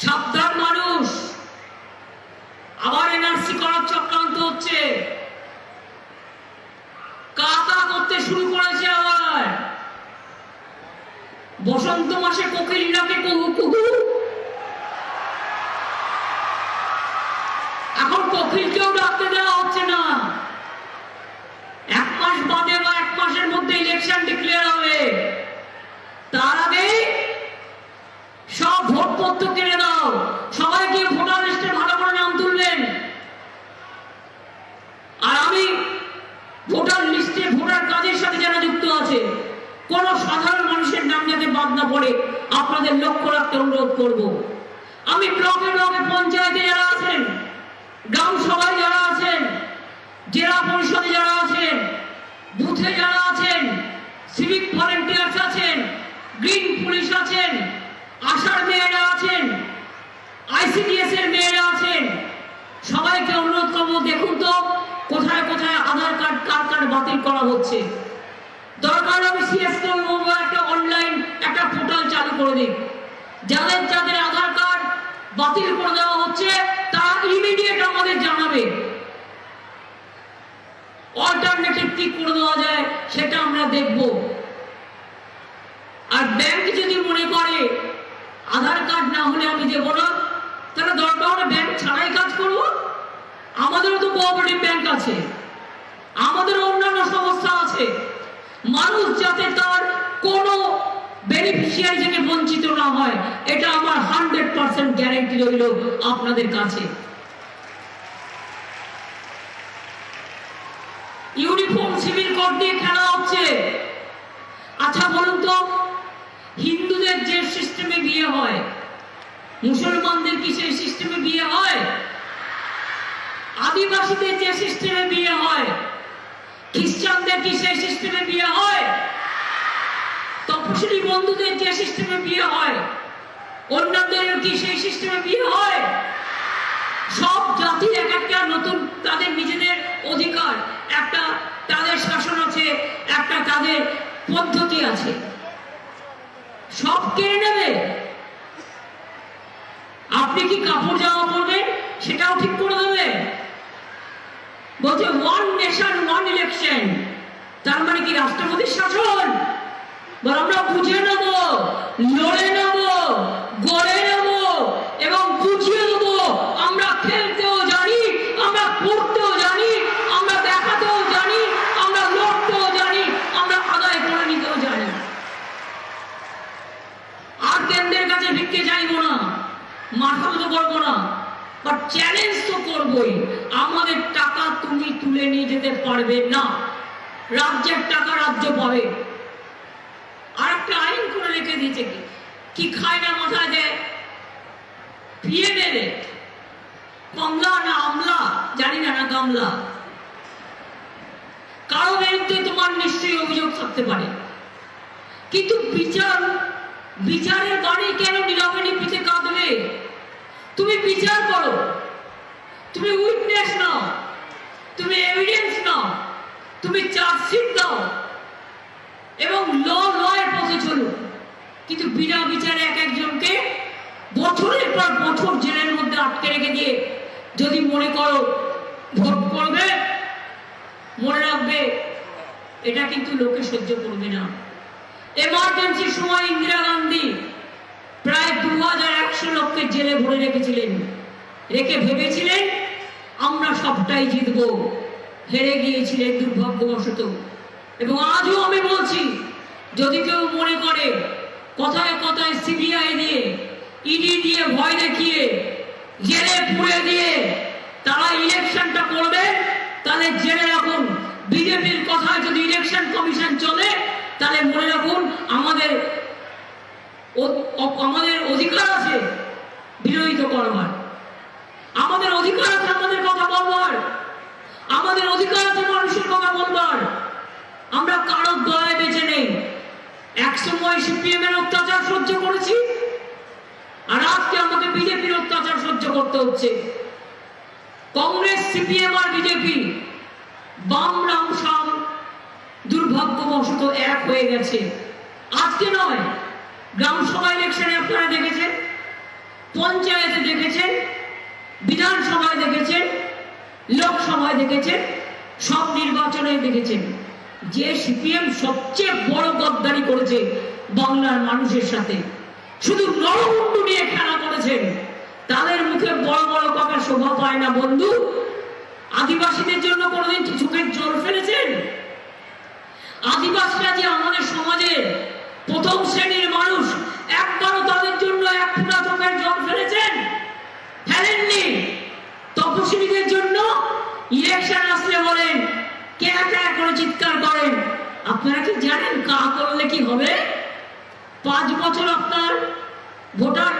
সাবধান মানুষ, আবার এনআরসি করার চক্রান্ত হচ্ছে, কাকা করতে শুরু করেছে। আবার বসন্ত মাসে কোকিলটাকে কুহু কুহু, এখন কোকিলকেও ডাকতে দেওয়া হচ্ছে না। এক মাস বাদে বা এক মাসের মধ্যে ইলেকশন ডিক্লেয়ার হবে, তার আগে সব ভোটপত্র কিনে দাও, সবাই গিয়ে ভোটার লিস্টে ভালো করে নাম তুলবেন। আর আমি ভোটার লিস্টে ভোটার কাজের সাথে যারা যুক্ত আছে, কোন সাধারণ মানুষের নাম যাতে বাদ না পড়ে আপনাদের লক্ষ্য রাখতে অনুরোধ করব। আমি ব্লকে ব্লকে পঞ্চায়েতে যারা আছেন, গ্রাম সভায় যারা আছেন, জেলা পরিষদে যারা আছেন, বুথে যারা আছেন, সিভিক ভলেন্টিয়ার্স আছেন, গ্রিন পুলিশ আছেন, আশার মেয়েরা আছেন, আইসিডিএস এর মেয়েরা আছেন, সবাইকে অনুরোধ করবো, দেখুন তো কোথায় কোথায় আধার কার্ড কার কার্ড বাতিল করা হচ্ছে। দরকার হবে সিএসকে একটা অনলাইন একটা পোর্টাল চালু করে দিন, যাদের যাদের আধার কার্ড বাতিল করে দেওয়া হচ্ছে তারা ইমিডিয়েট আমাদের জানাবে, অল্টারনেটিভ কি করে দেওয়া যায় সেটা আমরা দেখব। আর ব্যাংক যদি মনে করে আধার কার্ড না হলে আমি দেবো না, তাহলে দরকার হলে ব্যাংক ছাড়াই কাজ করব। আমাদেরও তো কোঅপারেটিভ ব্যাংক আছে, আমাদের অন্যান্য সংস্থা আছে। মানুষ যাতে তার কোনো বেনিফিশিয়ারি থেকে বঞ্চিত না হয়, এটা আমার 100% গ্যারান্টি রইল আপনাদের কাছে। ইউনিফর্ম সিভিল কোড দিয়ে খেলা হচ্ছে। আচ্ছা বলুন তো, হিন্দুদের যে সিস্টেমে বিয়ে হয়, মুসলমানদের কি সেই সিস্টেমে বিয়ে হয়? আদিবাসীদের যে সিস্টেমে বিয়ে হয়, খ্রিস্টানদের কি সেই সিস্টেমে বিয়ে হয়? তপশিলি বন্ধুদের যে সিস্টেমে বিয়ে হয়, অন্যদের কি সেই সিস্টেমে বিয়ে হয়? সব জাতির এক একটা নতুন তাদের নিজেদের অধিকার, একটা তাদের শাসন আছে, একটা তাদের পদ্ধতি আছে, সব কেড়ে নেবে। আপনি কি কাপড় জামা পরবেন সেটাও ঠিক করে দেবে। বলছে ওয়ান নেশন ওয়ান ইলেকশন, তার মানে কি রাষ্ট্রপতির শাসন? বল আমরা বুঝে নেব, লড়ে নেব, গড়ে নেব এবং বুঝিয়ে দেব। আমরা খেলতেও জানি, আমরা পড়তেও জানি, আমরা দেখাতেও জানি, আমরা লড়তেও জানি, আমরা আদায় করে নিতেও জানি। আর কেন্দ্রের কাছে ভিক্ষে চাইবো না, মাথা মতো করবো না, বাট চ্যালেঞ্জ তো করবোই। আমাদের টাকা তুমি তুলে নিয়ে যেতে পারবে না, রাজ্যের টাকা রাজ্য পাবে। আর একটা আইন করে রেখে দিয়েছে, কি খায় না মাথায় দেয়, পিয়ে নেবে, কমলা না আমলা জানি না, না গামলা। কারো বিরুদ্ধে তোমার নিশ্চয়ই অভিযোগ থাকতে পারে, কিন্তু বিচারের গাড়ি কেন নীরবে নিভৃতে কাঁদবে? তুমি বিচার করো, তুমি উইটনেস নাও, তুমি এভিডেন্স নাও, তুমি চার্জশিট দাও এবং লয়ের পথে চলো। কিন্তু বিনা বিচারে এক একজনকে বছরের পর বছর জেলের মধ্যে আটকে রেখে দিয়ে যদি মনে করো ভোট করবে, মনে রাখবে এটা কিন্তু লোকে সহ্য করবে না। এমার্জেন্সির সময় ইন্দিরা গান্ধী প্রায় 2100 লোককে জেলে ভরে রেখেছিলেন, রেখে ভেবেছিলেন আমরা সবটাই জিতবো, হেরে গিয়েছিলেন দুর্ভাগ্যবশত। এবং আজও আমি বলছি, যদি কেউ মনে করে কথায় কথায় সিবিআই দিয়ে, ইডি দিয়ে ভয় দেখিয়ে, জেলে পুড়ে দিয়ে তারা ইলেকশনটা করবে, তাহলে জেনে রাখুন বিজেপির কথায় যদি ইলেকশন কমিশন চলে, তাহলে মনে রাখুন আমাদের অধিকার আছে বিরোধিতা করবার, আমাদের অধিকার আছে আমাদের কথা বলবার, আমাদের অধিকার আছে মানুষের কথা বলবার। আমরা কারোর দয়ায় বেঁচে নেই। এক সময় সিপিএম এর অত্যাচার সহ্য করেছি, আর আজকে আমাকে বিজেপির অত্যাচার সহ্য করতে হচ্ছে। কংগ্রেস, সিপিএম আর বিজেপি, বাম রাম শাম দুর্ভাগ্যবশত এক হয়ে গেছে। আজকে নয়, গ্রাম সভা ইলেকশনে আপনারা দেখেছেন পঞ্চায়েতে দেখেছেন, বিধানসভায় দেখেছেন, লোকসভায় দেখেছেন, সব নির্বাচনে দেখেছেন যে সিপিএম সবচেয়ে বড় গদ্দারি করেছে বাংলার মানুষের সাথে। শুধু নরমুন্ডু নিয়ে খেলা করেছেন। তাদের মুখে বড় বড় কথা শোভা পায় না বন্ধু। আদিবাসীদের জন্য কোনোদিন চোখের জল ফেলেছেন? আদিবাসীরা যে আমাদের সমাজের প্রথম শ্রেণীর মানুষ, একবারও তাদের জন্য এক ফোঁটা চোখের জল ফেলেছেন? ফেলেননি। তপশিলীদের জন্য ইলেকশন আসলে বলেন কে করে চিৎকার করেন। আপনারা কি জানেন কা করলে কি হবে? 5 বছর আপনার ভোটার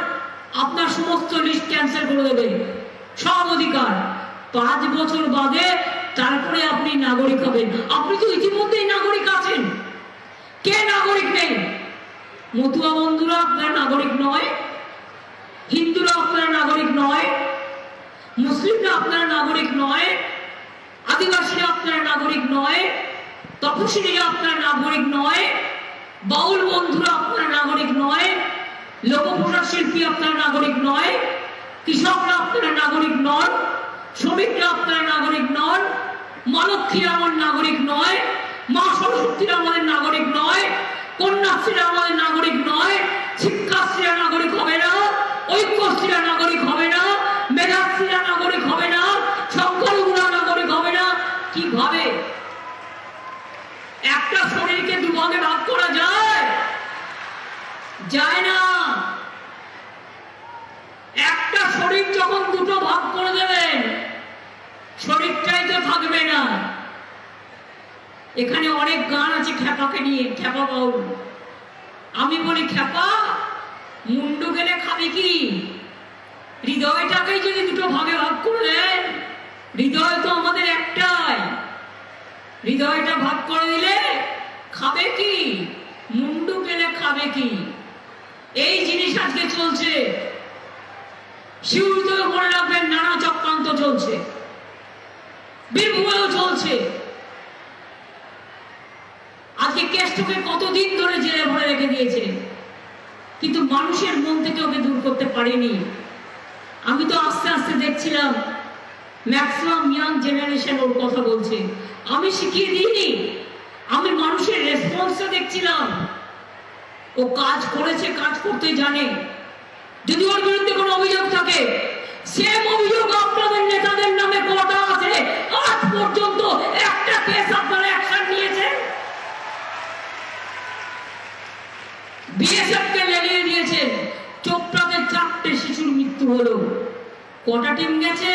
আপনার সমস্ত লিস্ট ক্যান্সেল করে দেবে, সব অধিকার। 5 বছর বাদে তারপরে আপনি নাগরিক হবেন। আপনি তো ইতিমধ্যেই নাগরিক আছেন। কে নাগরিক নেই? মতুয়া বন্ধুরা আপনার নাগরিক নয়, হিন্দুরা আপনার নাগরিক নয়, মুসলিমরা আপনার নাগরিক নয়, আদিবাসীরা আপনার নাগরিক নয়, তপশিলীরা আপনার নাগরিক নয়, বাউল বন্ধুরা আপনার নাগরিক নয়, লোকপ্রসার শিল্পী আপনার নাগরিক নয়, কৃষকরা আপনার নাগরিক নন, শ্রমিকরা আপনার নাগরিক নন, মালক্ষীরা আমার নাগরিক নয়, মা সরস্বতীরা আমাদের নাগরিক নয়, কন্যাশ্রীরা আমাদের নাগরিক নয়, শিক্ষাশ্রীরা নাগরিক হবে না, ঐক্যশ্রীরা নাগরিক হবে না, মেধাশ্রীরা নাগরিক হবে না, সংখ্যালঘুরা নাগরিক হবে না। কিভাবে একটা শরীরকে দুভাগে ভাগ করা যায়? যায় না। একটা শরীর যখন দুটো ভাগ করে দেবেন, শরীরটাই তো থাকবে না। এখানে অনেক গান আছে খ্যাপাকে নিয়ে, খ্যাপা বাউল। আমি বলি খ্যাপা, মুন্ডু গেলে খাবে কি? হৃদয়টাকেই যদি দুটো ভাগে ভাগ করে দেন, হৃদয় তো আমাদের একটাই। হৃদয়টা ভাগ করে দিলে খাবে কি? মুন্ডু গেলে খাবে কি? এই জিনিস আজকে চলছে। শিউরিতেও মনে রাখবেন নানা চক্রান্ত চলছে, বীরভূমেও চলছে। আজকে কেষ্টকে কতদিন ধরে জেলে ভরে রেখে দিয়েছে, কিন্তু মানুষের মন থেকে ওকে দূর করতে পারেনি। আমি তো আস্তে আস্তে দেখছিলাম ম্যাক্সিমাম ইয়াং জেনারেশন ওর কথা বলছে। আমি শিখিয়ে দিইনি, আমি মানুষের রেসপন্সটা দেখছিলাম। ও কাজ করেছে, কাজ করতে জানে। যদি ওর বিরুদ্ধে কোনো অভিযোগ থাকে, সেম অভিযোগ আপনাদের নেতাদের নামে কটা আছে? আজ পর্যন্ত একটা কেস আপনারা অ্যাকশন নিয়েছেন? বিএসএফ কে লেলিয়ে দিয়েছেন। চোপড়াতে 4টে শিশুর মৃত্যু হলো। কটা টিম গেছে?